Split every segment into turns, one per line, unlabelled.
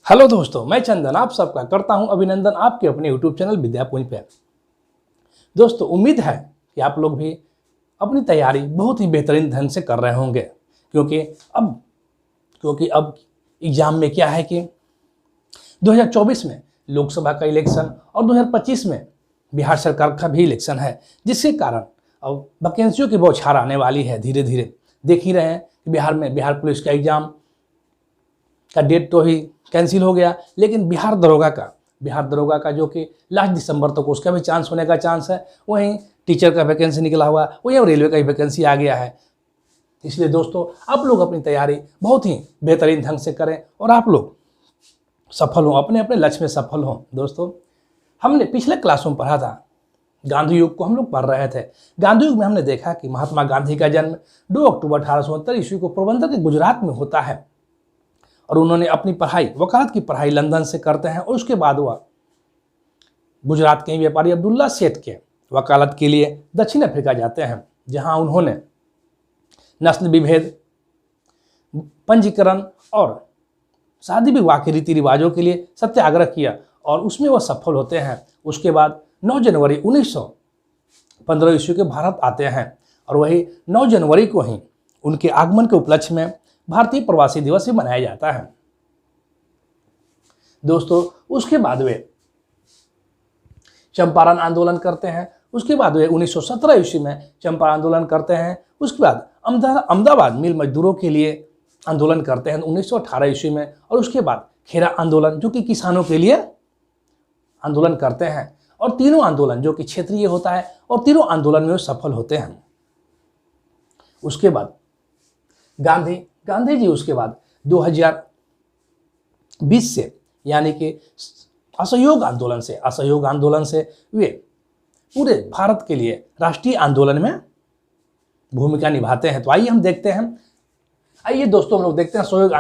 Hello दोस्तों, मैं चंदन आप सबका करता हूं अभिनंदन आपके अपने यूट्यूब चैनल विद्यापुंज पे। दोस्तों, उम्मीद है कि आप लोग भी अपनी तैयारी बहुत ही बेहतरीन ढंग से कर रहे होंगे, क्योंकि अब एग्जाम में क्या है कि 2024 में लोकसभा का इलेक्शन और 2025 में बिहार सरकार का भी इलेक्शन है, जिसके कारण अब वैकेंसियों की बौछार आने वाली है। धीरे धीरे देख ही रहे हैं कि बिहार पुलिस का एग्जाम का डेट तो ही कैंसिल हो गया, लेकिन बिहार दरोगा का जो कि लास्ट दिसंबर तक उसका भी चांस होने का चांस है। वहीं टीचर का वैकेंसी निकला हुआ, वहीं रेलवे का भी वैकेंसी आ गया है। इसलिए दोस्तों, आप लोग अपनी तैयारी बहुत ही बेहतरीन ढंग से करें और आप लोग सफल हों, अपने अपने लक्ष्य में सफल हों। दोस्तों, हमने पिछले क्लासों में पढ़ा था, गांधी युग को हम लोग पढ़ रहे थे। गांधी युग में हमने देखा कि महात्मा गांधी का जन्म 2 अक्टूबर 1869 ईस्वी को पोरबंदर के गुजरात में होता है और उन्होंने अपनी पढ़ाई, वकालत की पढ़ाई लंदन से करते हैं और उसके बाद वह गुजरात के व्यापारी अब्दुल्ला सेठ के वकालत के लिए दक्षिण अफ्रीका जाते हैं, जहां उन्होंने नस्ल विभेद, पंजीकरण और शादी विवाह के रीति रिवाजों के लिए सत्याग्रह किया और उसमें वह सफल होते हैं। उसके बाद 9 जनवरी 1915 ईस्वी के भारत आते हैं और वही 9 जनवरी को ही उनके आगमन के उपलक्ष्य में भारतीय प्रवासी दिवस भी मनाया जाता है। दोस्तों, उसके बाद वे चंपारण आंदोलन करते हैं। उसके बाद वे 1917 ईस्वी में चंपारण आंदोलन करते हैं। उसके बाद अहमदाबाद मिल मजदूरों के लिए आंदोलन करते हैं 1918 ईस्वी में। और उसके बाद खेरा आंदोलन, जो कि किसानों के लिए आंदोलन करते हैं। और तीनों आंदोलन जो कि क्षेत्रीय होता है और तीनों आंदोलन में वो सफल होते हैं। उसके बाद गांधी जी उसके बाद 2020 से, यानी कि असहयोग आंदोलन से वे पूरे भारत के लिए राष्ट्रीय आंदोलन में भूमिका निभाते हैं। तो आइए हम देखते हैं। आइए दोस्तों, हम लोग देखते हैं असहयोग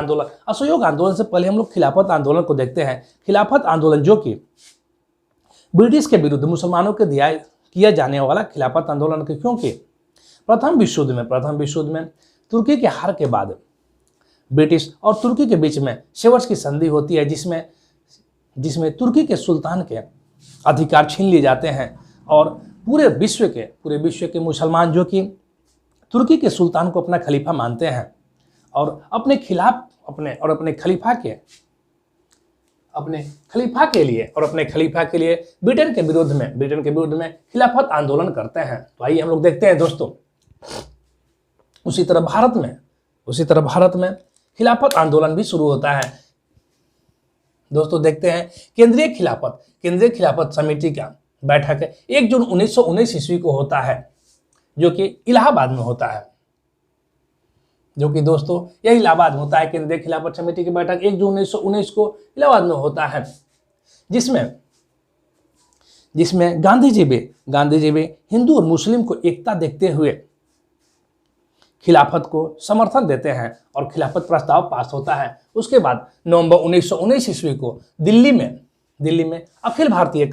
आंदोलन से पहले हम लोग खिलाफत आंदोलन को देखते हैं। खिलाफत आंदोलन जो कि ब्रिटिश के विरुद्ध मुसलमानों के किया जाने वाला खिलाफत आंदोलन के, क्योंकि प्रथम विश्व युद्ध में तुर्की के हार के बाद ब्रिटिश और तुर्की के बीच में सेवर्स की संधि होती है, जिसमें तुर्की के सुल्तान के अधिकार छीन लिए जाते हैं और पूरे विश्व के मुसलमान जो कि तुर्की के सुल्तान को अपना खलीफा मानते हैं और अपने खलीफा के लिए ब्रिटेन के विरुद्ध में खिलाफत आंदोलन करते हैं। तो आइए हम लोग देखते हैं दोस्तों। उसी तरह भारत में खिलाफत आंदोलन भी शुरू होता है। दोस्तों, देखते हैं केंद्रीय खिलाफत समिति का बैठक 1 जून 1919 ईस्वी को होता है, जो कि इलाहाबाद में होता है। यह इलाहाबाद में होता है। केंद्रीय खिलाफत समिति की बैठक 1 जून 1919 को इलाहाबाद में होता है, जिसमें गांधी जी भी हिंदू और मुस्लिम को एकता देखते हुए खिलाफत को समर्थन देते हैं और खिलाफत प्रस्ताव पास होता है। उसके बाद नवंबर 1919 ईस्वी को दिल्ली में अखिल भारतीय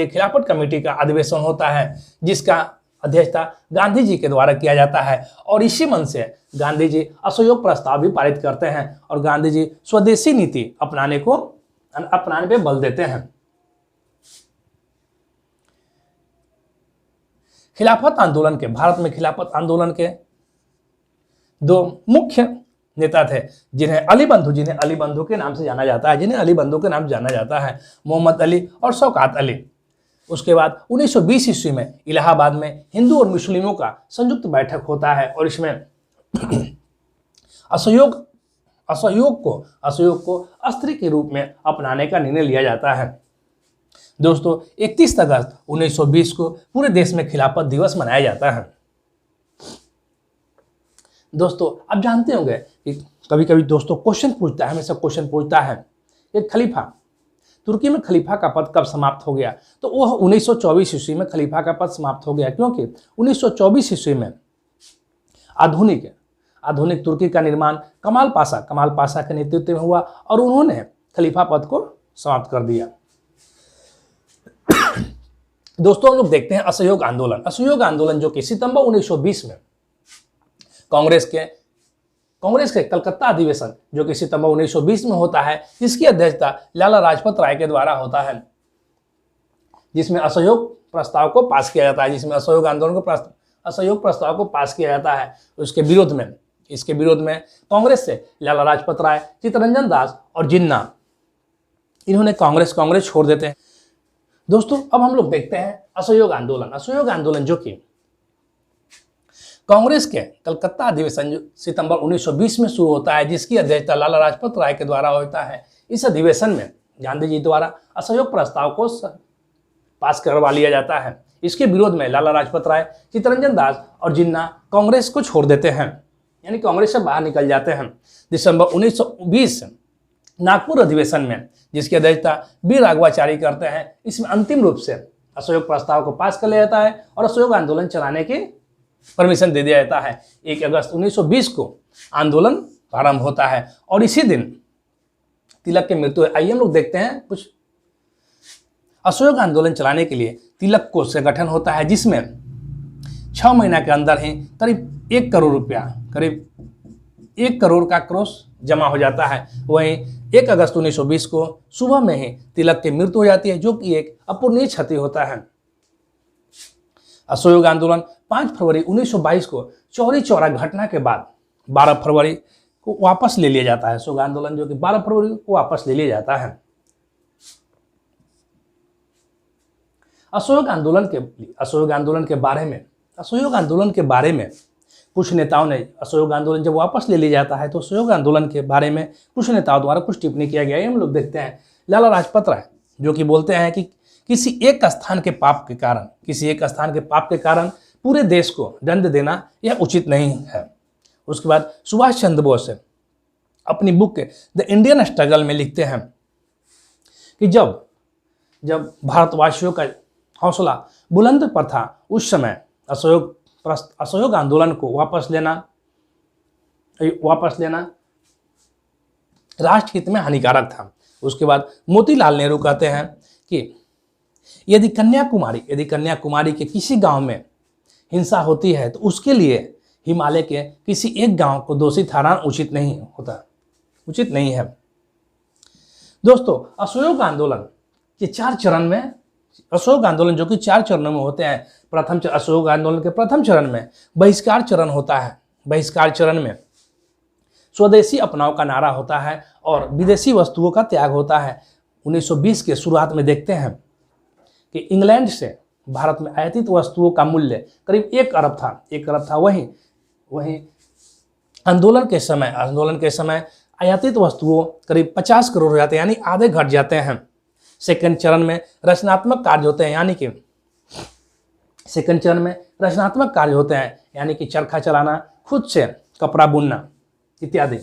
खिलाफत कमेटी का अधिवेशन होता है, जिसका अध्यक्षता गांधी जी के द्वारा किया जाता है। और इसी मन से गांधी जी असहयोग प्रस्ताव भी पारित करते हैं और गांधी जी स्वदेशी नीति अपनाने पे बल देते हैं। भारत में खिलाफत आंदोलन के 2 मुख्य नेता थे, जिन्हें अली बंधु के नाम से जाना जाता है, मोहम्मद अली और शौकत अली। उसके बाद 1920 ईस्वी में इलाहाबाद में हिंदू और मुस्लिमों का संयुक्त बैठक होता है और इसमें असहयोग को अस्त्र के रूप में अपनाने का निर्णय लिया जाता है। दोस्तों, 31 अगस्त 1920 को पूरे देश में खिलाफत दिवस मनाया जाता है। दोस्तों, आप जानते होंगे कि कभी कभी दोस्तों हमेशा क्वेश्चन पूछता है कि तुर्की में खलीफा का पद कब समाप्त हो गया। तो वह 1924 ईस्वी में खलीफा का पद समाप्त हो गया, क्योंकि 1924 ईस्वी में आधुनिक तुर्की का निर्माण कमाल पाशा के नेतृत्व में हुआ और उन्होंने खलीफा पद को समाप्त कर दिया। दोस्तों, हम लोग देखते हैं असहयोग आंदोलन जो कि सितंबर 1920 में कांग्रेस के कलकत्ता अधिवेशन जो कि सितंबर 1920 में होता है, जिसकी अध्यक्षता लाला लाजपत राय के द्वारा होता है, जिसमें असहयोग प्रस्ताव को पास किया जाता है, जिसमें असहयोग आंदोलन को असहयोग प्रस्ताव को पास किया जाता है। इसके विरोध में कांग्रेस से लाला लाजपत राय, चित्तरंजन दास और जिन्ना, इन्होंने कांग्रेस छोड़ देते हैं। दोस्तों अब हम लोग देखते हैं असहयोग आंदोलन जो कि कांग्रेस के कलकत्ता अधिवेशन जो सितंबर 1920 में शुरू होता है, जिसकी अध्यक्षता लाला लाजपत राय के द्वारा होता है। इस अधिवेशन में गांधी जी द्वारा असहयोग प्रस्ताव को पास करवा लिया जाता है। इसके विरोध में लाला लाजपत राय, चित्तरंजन दास और जिन्ना कांग्रेस को छोड़ देते हैं, यानी कांग्रेस से बाहर निकल जाते हैं। दिसंबर 1920 नागपुर अधिवेशन में, जिसकी अध्यक्षता बी राघवाचारी करते हैं, इसमें अंतिम रूप से असहयोग प्रस्ताव को पास कर लिया जाता है और असहयोग आंदोलन चलाने की परमिशन दे दिया जाता है। 1 अगस्त 1920 को आंदोलन प्रारंभ होता है और इसी दिन तिलक की मृत्यु है। आइए हम लोग देखते हैं कुछ असहयोग आंदोलन चलाने के लिए तिलक कोष का गठन होता है, जिसमें 6 महीना के अंदर ही करीब 1 करोड़ रुपया, करीब 1 करोड़ का कोष जमा हो जाता है। वहीं 1 अगस्त 1920 को सुबह में ही तिलक की मृत्यु हो जाती है, जो कि एक अपूरणीय क्षति होता है। असहयोग आंदोलन 5 फरवरी 1922 को चौरी चौरा घटना के बाद 12 फरवरी को वापस ले लिया जाता है। असहयोग आंदोलन जो कि 12 फरवरी को वापस ले लिया जाता है। असहयोग आंदोलन के बारे में कुछ नेताओं ने, असहयोग आंदोलन जब वापस ले लिया जाता है तो असहयोग आंदोलन के बारे में कुछ नेताओं द्वारा कुछ टिप्पणी किया गया है। हम लोग देखते हैं लाला लाजपत राय जो कि बोलते हैं कि किसी एक स्थान के पाप के कारण पूरे देश को दंड देना यह उचित नहीं है। उसके बाद सुभाष चंद्र बोस अपनी बुक द इंडियन स्ट्रगल में लिखते हैं कि जब भारतवासियों का हौसला बुलंद पर था, उस समय असहयोग आंदोलन को वापस लेना राष्ट्र हित में हानिकारक था। उसके बाद मोतीलाल नेहरू कहते हैं कि यदि कन्याकुमारी के किसी गांव में हिंसा होती है तो उसके लिए हिमालय के किसी एक गांव को दोषी ठहराना उचित नहीं है। दोस्तों असहयोग आंदोलन जो कि 4 चरणों में होते हैं। असहयोग आंदोलन के प्रथम चरण में बहिष्कार चरण होता है। बहिष्कार चरण में स्वदेशी अपनाओ का नारा होता है और विदेशी वस्तुओं का त्याग होता है। 1920 के शुरुआत में देखते हैं कि इंग्लैंड से भारत में आयातित वस्तुओं का मूल्य करीब 1 अरब था। वहीं आंदोलन के समय आयातित वस्तुओं करीब 50 करोड़ हो जाते हैं, यानी आधे घट जाते हैं। सेकंड चरण में रचनात्मक कार्य होते हैं, यानी कि चरखा चलाना, खुद से कपड़ा बुनना इत्यादि।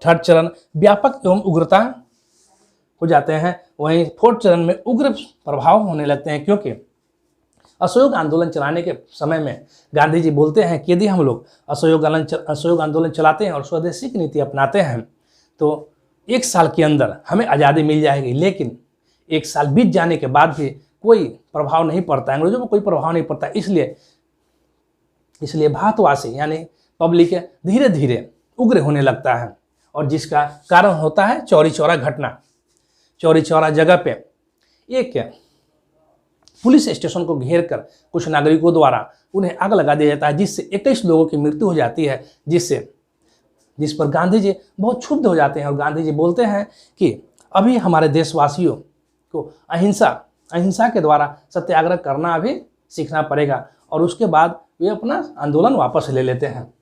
थर्ड चरण व्यापक एवं उग्रता हो जाते हैं। वहीं फोर्थ चरण में उग्र प्रभाव होने लगते हैं, क्योंकि असहयोग आंदोलन चलाने के समय में गांधी जी बोलते हैं कि यदि हम लोग असहयोग आंदोलन चलाते हैं और स्वदेशी की नीति अपनाते हैं तो 1 साल के अंदर हमें आज़ादी मिल जाएगी। लेकिन 1 साल बीत जाने के बाद भी कोई प्रभाव नहीं पड़ता, अंग्रेजों को कोई प्रभाव नहीं पड़ता। इसलिए भारतवासी यानी पब्लिक धीरे धीरे उग्र होने लगता है, और जिसका कारण होता है चौरी चौरा घटना। चौरी चौरा जगह पे एक पुलिस स्टेशन को घेर कर कुछ नागरिकों द्वारा उन्हें आग लगा दिया जाता है, जिससे 21 लोगों की मृत्यु हो जाती है, जिस पर गांधी जी बहुत क्षुब्ध हो जाते हैं और गांधी जी बोलते हैं कि अभी हमारे देशवासियों को अहिंसा के द्वारा सत्याग्रह करना अभी सीखना पड़ेगा, और उसके बाद वे अपना आंदोलन वापस ले लेते हैं।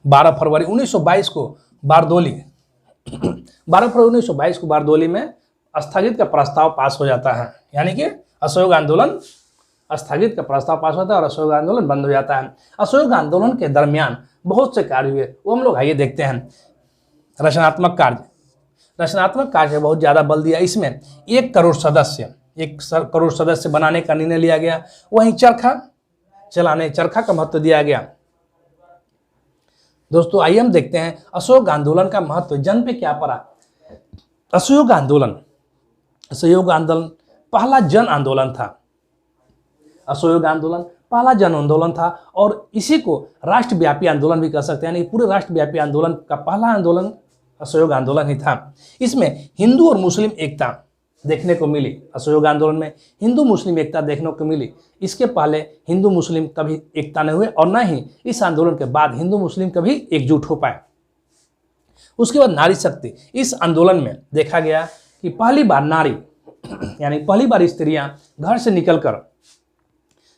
12 फरवरी 1922 को बारदोली में स्थगित का प्रस्ताव पास हो जाता है, यानी कि असहयोग आंदोलन स्थगित का प्रस्ताव पास होता है और असहयोग आंदोलन बंद हो जाता है। असहयोग आंदोलन के दरमियान बहुत से कार्य हुए, वो हम लोग आइए देखते हैं। रचनात्मक कार्य बहुत ज़्यादा बल दिया। इसमें 1 करोड़ सदस्य बनाने का निर्णय लिया गया। वहीं चरखा का महत्व दिया गया। दोस्तों आइए हम देखते हैं असहयोग आंदोलन का महत्व जन पे क्या पड़ा। असहयोग आंदोलन पहला जन आंदोलन था। असहयोग आंदोलन पहला जन आंदोलन था और इसी को राष्ट्रव्यापी आंदोलन भी कह सकते हैं, यानी पूरे राष्ट्रव्यापी आंदोलन का पहला आंदोलन असहयोग आंदोलन ही था। इसमें हिंदू और मुस्लिम एकता देखने को मिली, असहयोग आंदोलन में हिंदू मुस्लिम एकता देखने को मिली। इसके पहले हिंदू मुस्लिम कभी एकता नहीं हुए और न ही इस आंदोलन के बाद हिंदू मुस्लिम कभी एकजुट हो पाए। उसके बाद नारी शक्ति, इस आंदोलन में देखा गया कि पहली बार नारी यानी पहली बार स्त्रियां घर से निकलकर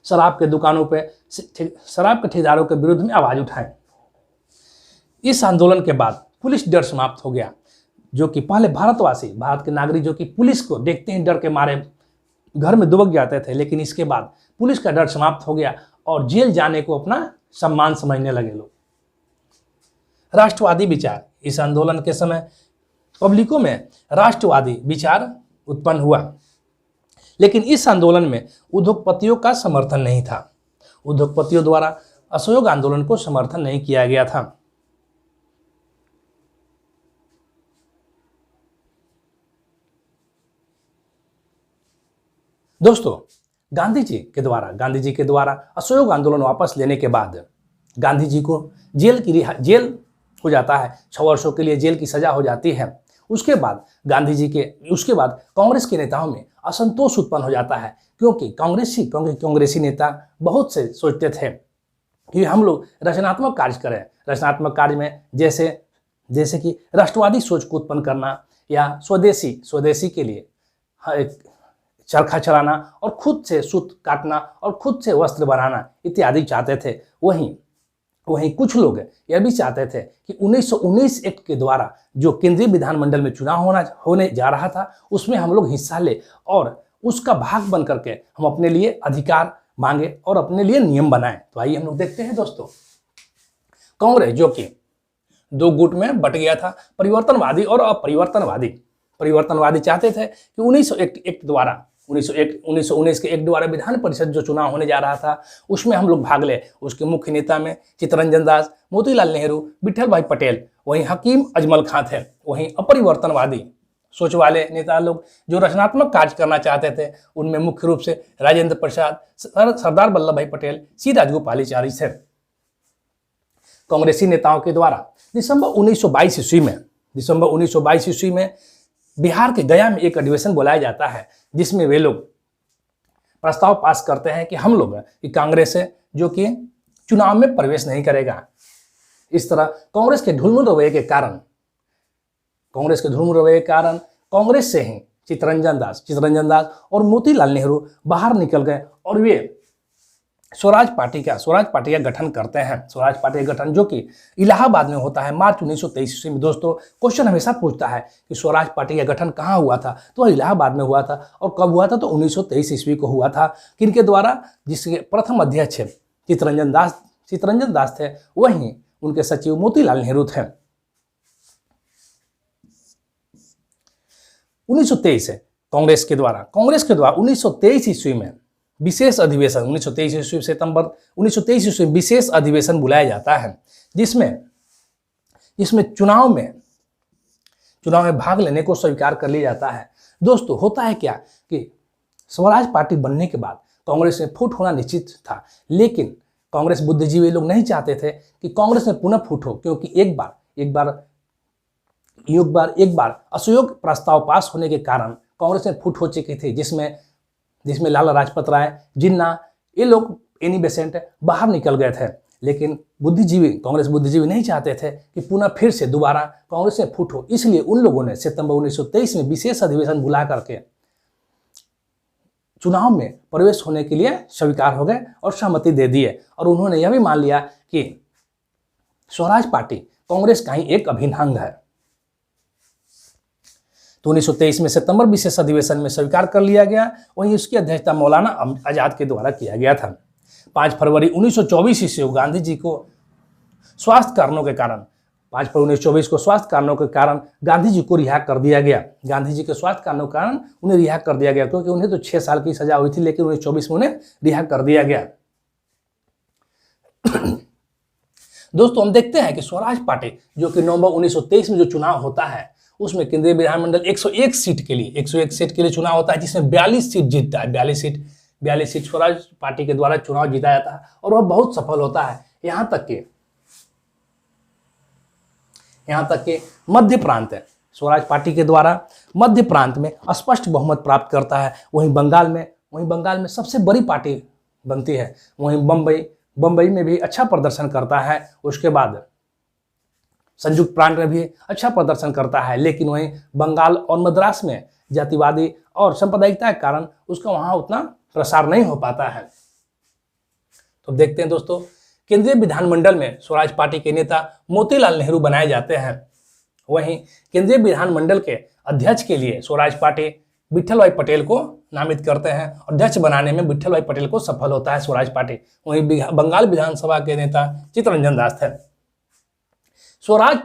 शराब के दुकानों पे शराब के ठेकेदारों के विरुद्ध में आवाज उठाएं। इस आंदोलन के बाद पुलिस डर समाप्त हो गया, जो कि पहले भारत के नागरिक जो कि पुलिस को देखते ही डर के मारे घर में दुबक जाते थे, लेकिन इसके बाद पुलिस का डर समाप्त हो गया और जेल जाने को अपना सम्मान समझने लगे लोग। राष्ट्रवादी विचार, इस आंदोलन के समय पब्लिकों में राष्ट्रवादी विचार उत्पन्न हुआ, लेकिन इस आंदोलन में उद्योगपतियों का समर्थन नहीं था। उद्योगपतियों द्वारा असहयोग आंदोलन को समर्थन नहीं किया गया था। दोस्तों, गांधी जी के द्वारा असहयोग आंदोलन वापस लेने के बाद गांधी जी को जेल हो जाता है, 6 वर्षों के लिए जेल की सजा हो जाती है। उसके बाद कांग्रेस के नेताओं में असंतोष उत्पन्न हो जाता है, क्योंकि कांग्रेसी नेता बहुत से सोचते थे कि हम लोग रचनात्मक कार्य करें। रचनात्मक कार्य में जैसे कि राष्ट्रवादी सोच को उत्पन्न करना या स्वदेशी के लिए चरखा चलाना और खुद से सूत काटना और खुद से वस्त्र बनाना इत्यादि चाहते थे। वहीं कुछ लोग यह भी चाहते थे कि 1919 एक्ट के द्वारा जो केंद्रीय विधानमंडल में चुनाव होने जा रहा था, उसमें हम लोग हिस्सा ले और उसका भाग बन करके हम अपने लिए अधिकार मांगे और अपने लिए नियम बनाएं। तो आइए हम लोग देखते हैं दोस्तों, कांग्रेस जो कि 2 गुट में बट गया था, परिवर्तनवादी और अपरिवर्तनवादी। परिवर्तनवादी चाहते थे कि 1919 के एक्ट द्वारा विधान परिषद जो चुनाव होने जा रहा था उसमें हम लोग भाग ले। उसके मुख्य नेता में चित्तरंजन दास, मोतीलाल नेहरू, विठल भाई पटेल, वहीं हकीम अजमल खां थे। वहीं अपरिवर्तनवादी सोच वाले नेता लोग जो रचनात्मक कार्य करना चाहते थे, उनमें मुख्य रूप से राजेंद्र प्रसाद, सरदार वल्लभ भाई पटेल, सी राजगोपालाचारी थे। कांग्रेसी नेताओं के द्वारा दिसंबर 1922 ईस्वी में बिहार के गया में एक अधिवेशन बुलाया जाता है, जिसमें वे लोग प्रस्ताव पास करते हैं कि हम लोग कि कांग्रेस है जो कि चुनाव में प्रवेश नहीं करेगा। इस तरह कांग्रेस के ढुलमुल रवैये के कारण कांग्रेस से ही चित्तरंजन दास और मोतीलाल नेहरू बाहर निकल गए और वे स्वराज पार्टी का गठन करते हैं। स्वराज पार्टी का गठन जो कि इलाहाबाद में होता है मार्च 1923 ईस्वी में। दोस्तों, क्वेश्चन हमेशा पूछता है कि स्वराज पार्टी का गठन कहाँ हुआ था, तो वह इलाहाबाद में हुआ था। और कब हुआ था, तो 1923 ईस्वी को हुआ था। किनके द्वारा? जिसके प्रथम अध्यक्ष चित्तरंजन दास थे, वहीं उनके सचिव मोतीलाल नेहरू थे। 1923 कांग्रेस के द्वारा 1923 ईस्वी में विशेष अधिवेशन 1923 ईस्वी विशेष अधिवेशन बुलाया जाता है, जिसमें चुनाव में भाग लेने को स्वीकार कर लिया जाता है। दोस्तों, होता है क्या कि स्वराज पार्टी बनने के बाद कांग्रेस में फूट होना निश्चित था, लेकिन कांग्रेस बुद्धिजीवी लोग नहीं चाहते थे कि कांग्रेस में पुनः फूट हो, क्योंकि एक बार असहयोग प्रस्ताव पास होने के कारण कांग्रेस में फूट हो चुकी थी, जिसमें लाला लाजपत राय, जिन्ना, ये लोग एनी बेसेंट बाहर निकल गए थे। लेकिन कांग्रेस बुद्धिजीवी नहीं चाहते थे कि पुनः फिर से दोबारा कांग्रेस में फूट हो, इसलिए उन लोगों ने सितंबर 1923 में विशेष अधिवेशन बुला करके चुनाव में प्रवेश होने के लिए स्वीकार हो गए और सहमति दे दिए। और उन्होंने यह भी मान लिया कि स्वराज पार्टी कांग्रेस का ही एक अभिन्न अंग है। तो 1923 में सितंबर विशेष अधिवेशन में स्वीकार कर लिया गया। वहीं उसकी अध्यक्षता मौलाना आजाद के द्वारा किया गया था। 5 फरवरी 1924 ईस्वी को गांधी जी को स्वास्थ्य कारणों के कारण 5 फरवरी 1924 को स्वास्थ्य कारणों के कारण गांधी जी को रिहा कर दिया गया। गांधी जी के स्वास्थ्य कारणों के कारण उन्हें रिहा कर दिया गया, क्योंकि उन्हें तो 6 साल की सजा हुई थी, लेकिन 1924 में उन्हें रिहा कर दिया गया। दोस्तों, हम देखते हैं कि स्वराज पार्टी जो कि नवंबर 1923 में जो चुनाव होता है, उसमें केंद्रीय विधानमंडल 101 सीट के लिए चुनाव होता है, जिसमें 42 सीट जीतता है। 42 सीट 42 सीट स्वराज पार्टी के द्वारा चुनाव जीता जाता है और वह बहुत सफल होता है। यहां तक कि मध्य प्रांत है, स्वराज पार्टी के द्वारा मध्य प्रांत में स्पष्ट बहुमत प्राप्त करता है। वहीं बंगाल में सबसे बड़ी पार्टी बनती है। वहीं बम्बई में भी अच्छा प्रदर्शन करता है। उसके बाद संयुक्त प्रांत में भी अच्छा प्रदर्शन करता है, लेकिन वहीं बंगाल और मद्रास में जातिवादी और सांप्रदायिकता के कारण उसका वहां उतना प्रसार नहीं हो पाता है। तो देखते हैं दोस्तों, केंद्रीय विधानमंडल में स्वराज पार्टी के नेता मोतीलाल नेहरू बनाए जाते हैं। वहीं केंद्रीय विधानमंडल के अध्यक्ष के लिए स्वराज पार्टी विठल भाई पटेल को नामित करते हैं। अध्यक्ष बनाने में विठल भाई पटेल को सफल होता है स्वराज पार्टी। वहीं बंगाल विधानसभा के नेता चित्तरंजन दास थे। स्वराज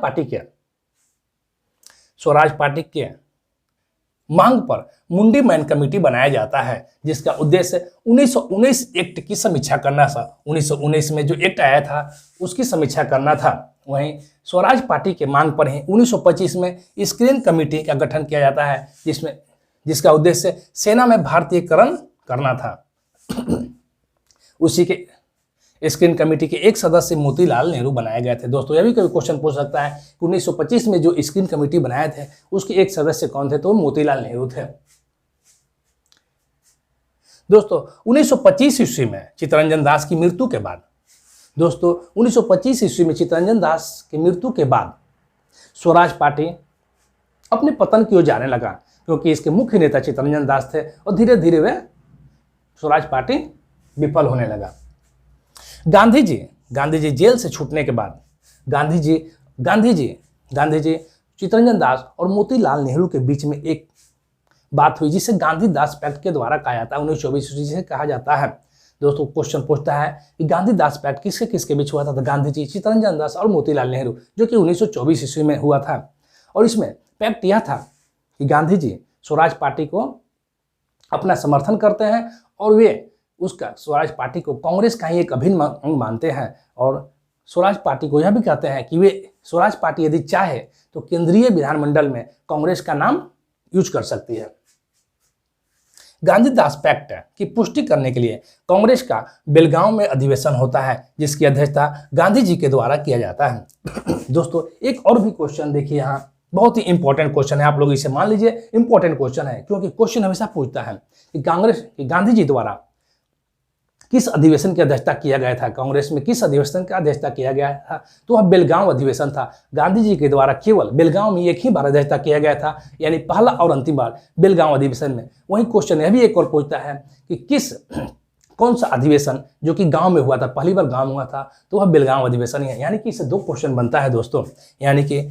पार्टी के मांग पर मुंडी मैन कमेटी बनाया जाता है, जिसका उद्देश्य 1919 एक्ट की समीक्षा करना था। 1919 में जो एक्ट आया था उसकी समीक्षा करना था। वहीं स्वराज पार्टी के मांग पर ही 1925 में स्क्रीन कमेटी का गठन किया जाता है, जिसका उद्देश्य सेना में भारतीयकरण करना था। उसी के स्क्रीन कमेटी के एक सदस्य मोतीलाल नेहरू बनाए गए थे। दोस्तों, यह भी कभी क्वेश्चन पूछ सकता है कि 1925 में जो स्क्रीन कमेटी बनाए थे उसके एक सदस्य कौन थे, तो मोतीलाल नेहरू थे। दोस्तों, 1925 ईस्वी में चित्तरंजन दास की मृत्यु के बाद स्वराज पार्टी अपने पतन की ओर जाने लगा, क्योंकि इसके मुख्य नेता चित्तरंजन दास थे और धीरे धीरे वे स्वराज पार्टी विफल होने लगा। गांधी जी जेल से छूटने के बाद गांधी जी चित्तरंजन दास और मोतीलाल नेहरू के बीच में एक बात हुई, जिसे गांधी दास पैक्ट के द्वारा कहा जाता है। 1924 ईस्वी से कहा जाता है। दोस्तों, क्वेश्चन पूछता है कि गांधी दास पैक्ट किसके किसके बीच हुआ था। तो गांधी जी, चित्तरंजन दास और मोतीलाल नेहरू, जो कि 1924 ईस्वी में हुआ था। और इसमें पैक्ट यह था कि गांधी जी स्वराज पार्टी को अपना समर्थन करते हैं और वे उसका स्वराज पार्टी को कांग्रेस का ही एक अभिन्न अंग मानते हैं, और स्वराज पार्टी को यह भी कहते हैं कि वे स्वराज पार्टी यदि चाहे तो केंद्रीय विधानमंडल में कांग्रेस का नाम यूज कर सकती है। गांधी दास पैक्ट की पुष्टि करने के लिए कांग्रेस का बेलगांव में अधिवेशन होता है, जिसकी अध्यक्षता गांधी जी के द्वारा किया जाता है। दोस्तों, एक और भी क्वेश्चन देखिए, यहाँ बहुत ही इंपॉर्टेंट क्वेश्चन है, आप लोग इसे मान लीजिए इंपॉर्टेंट क्वेश्चन है, क्योंकि क्वेश्चन हमेशा पूछता है कि गांधी जी द्वारा किस अधिवेशन की अध्यक्षता किया गया था, कांग्रेस में किस अधिवेशन का अध्यक्षता किया गया था। तो वह बेलगांव अधिवेशन था। गांधी जी के द्वारा केवल बेलगांव में एक ही बार अध्यक्षता किया गया था, यानी पहला और अंतिम बार बेलगांव अधिवेशन में। वही क्वेश्चन यह भी एक और पूछता है कि कौन सा अधिवेशन जो कि गांव में हुआ था, पहली बार गांव में हुआ था, तो वह बेलगांव अधिवेशन ही है। यानी कि इससे दो क्वेश्चन बनता है दोस्तों, यानी कि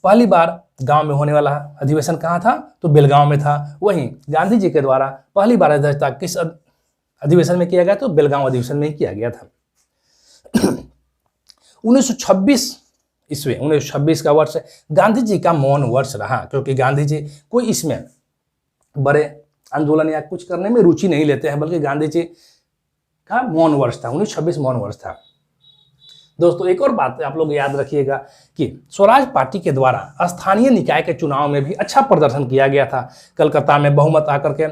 पहली बार गांव में होने वाला अधिवेशन कहाँ था, तो बेलगांव में था। वहीं गांधी जी के द्वारा पहली बार अध्यक्षता किस अधिवेशन में किया गया, तो बेलगांव अधिवेशन में ही किया गया था। 1926 का वर्ष गांधी जी का मौन वर्ष रहा, क्योंकि गांधी जी कोई इसमें बड़े आंदोलन या कुछ करने में रुचि नहीं लेते हैं, बल्कि गांधी जी का मौन वर्ष था, 1926 मौन वर्ष था। दोस्तों, एक और बात आप लोग याद रखिएगा कि स्वराज पार्टी के द्वारा स्थानीय निकाय के चुनाव में भी अच्छा प्रदर्शन किया गया था। कलकत्ता में बहुमत आकर के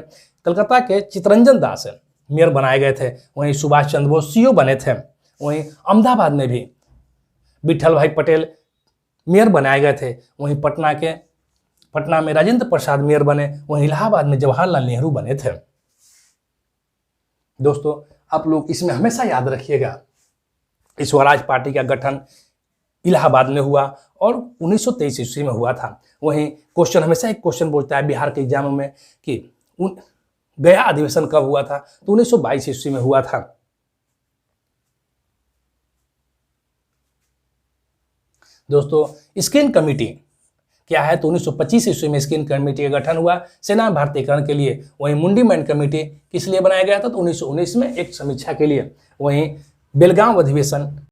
कलकत्ता के चित्तरंजन दास मेयर बनाए गए थे। वहीं सुभाष चंद्र बोस सीओ बने थे। वहीं अहमदाबाद में भी विठल भाई पटेल मेयर बनाए गए थे। वहीं पटना में राजेंद्र प्रसाद मेयर बने। वहीं इलाहाबाद में जवाहरलाल नेहरू बने थे। दोस्तों, आप लोग इसमें हमेशा याद रखिएगा, स्वराज पार्टी का गठन इलाहाबाद में हुआ और 1923 ईस्वी में हुआ था। वहीं क्वेश्चन हमेशा एक क्वेश्चन पूछता है बिहार के एग्जाम में कि गया अधिवेशन कब हुआ था, तो 1922 ईस्वी में हुआ था। दोस्तों, स्क्रीन कमेटी क्या है, तो 1925 ईस्वी में स्क्रीन कमेटी का गठन हुआ सेना भारतीयकरण के लिए। वहीं मुंडी मैन कमेटी किस लिए बनाया गया था, तो 1919 में एक समीक्षा के लिए। वहीं बेलगांव अधिवेशन